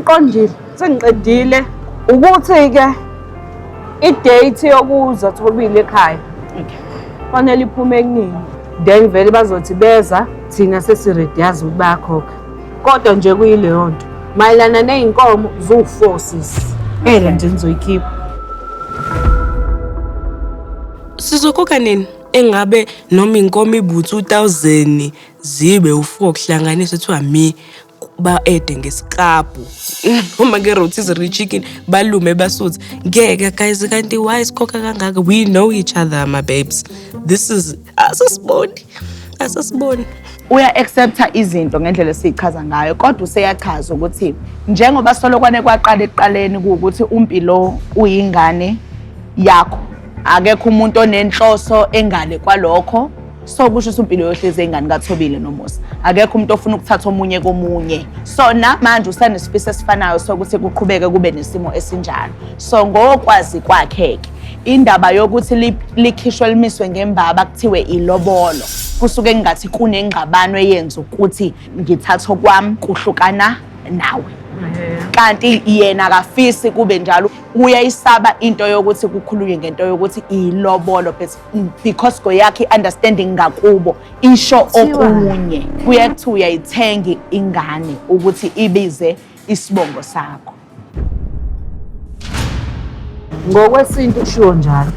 Sengiqondile, sengiqedile ukuthi-ke i-date yokuza Thobile ekhaya. Fanele iphume kuningi. Then vele bazothi beza thina sesiredi yazi ukuthi bayakhokha. Kodwa nje kuyileyo nto. Mayelana ney'nkomo ziwu-4 nje nizoyikhipha. Sizokhokha nini? Engabe noma inkomo ibu-2,000 zibe u-4 kuhlanganiswe kuthiwa mi ba-ede ngesikapu. Uma ke-rotisserie chicken balume basuthi. Ngeke guys, kanti why sikhokha kangaka? We know each other, my babes. This is asasiboni. Uya-accepta izinto ngendlela esiyichaza ngayo, kodwa useyachaza ukuthi njengoba solokwane kwaqala ekuqaleni kuwukuthi uMpilo uyingane yakho, akekho umuntu onenhloso engale kwalokho. So kusho ukuthi uMpilo yohlezi ingane kaThobile noMusa, akekho umuntu ofuna ukuthatha omunye komunye. So manje usanesifiso esifanayo sokuthi kuqhubeke kube nesimo esinjalo. So ngokwazi kwakhe indaba yokuthi likhishwe limiswe ngembaba kuthiwe ilobolo, kusuke ngathi kunengxabano eyenza ukuthi ngithatha kwami kuhlukana nawe. Kanti yena akafisi kube njalo, uyayisaba into yokuthi kukhulunywe ngento yokuthi ilobolo because yakhe understanding ngakubo isho okunye. Kuyathi uyayithenga ingane ukuthi ibize isibongo sakho. Ngokwesintu kushiwo njalo.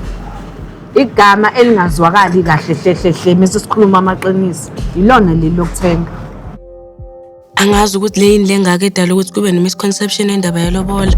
Igama elingazwakali kahle hle mase sikhuluma amaqiniso ilona leli lokuthenga. Angazi ukuthi le yini lengaka edala ukuthi kube ne-misconception endaba yelobola.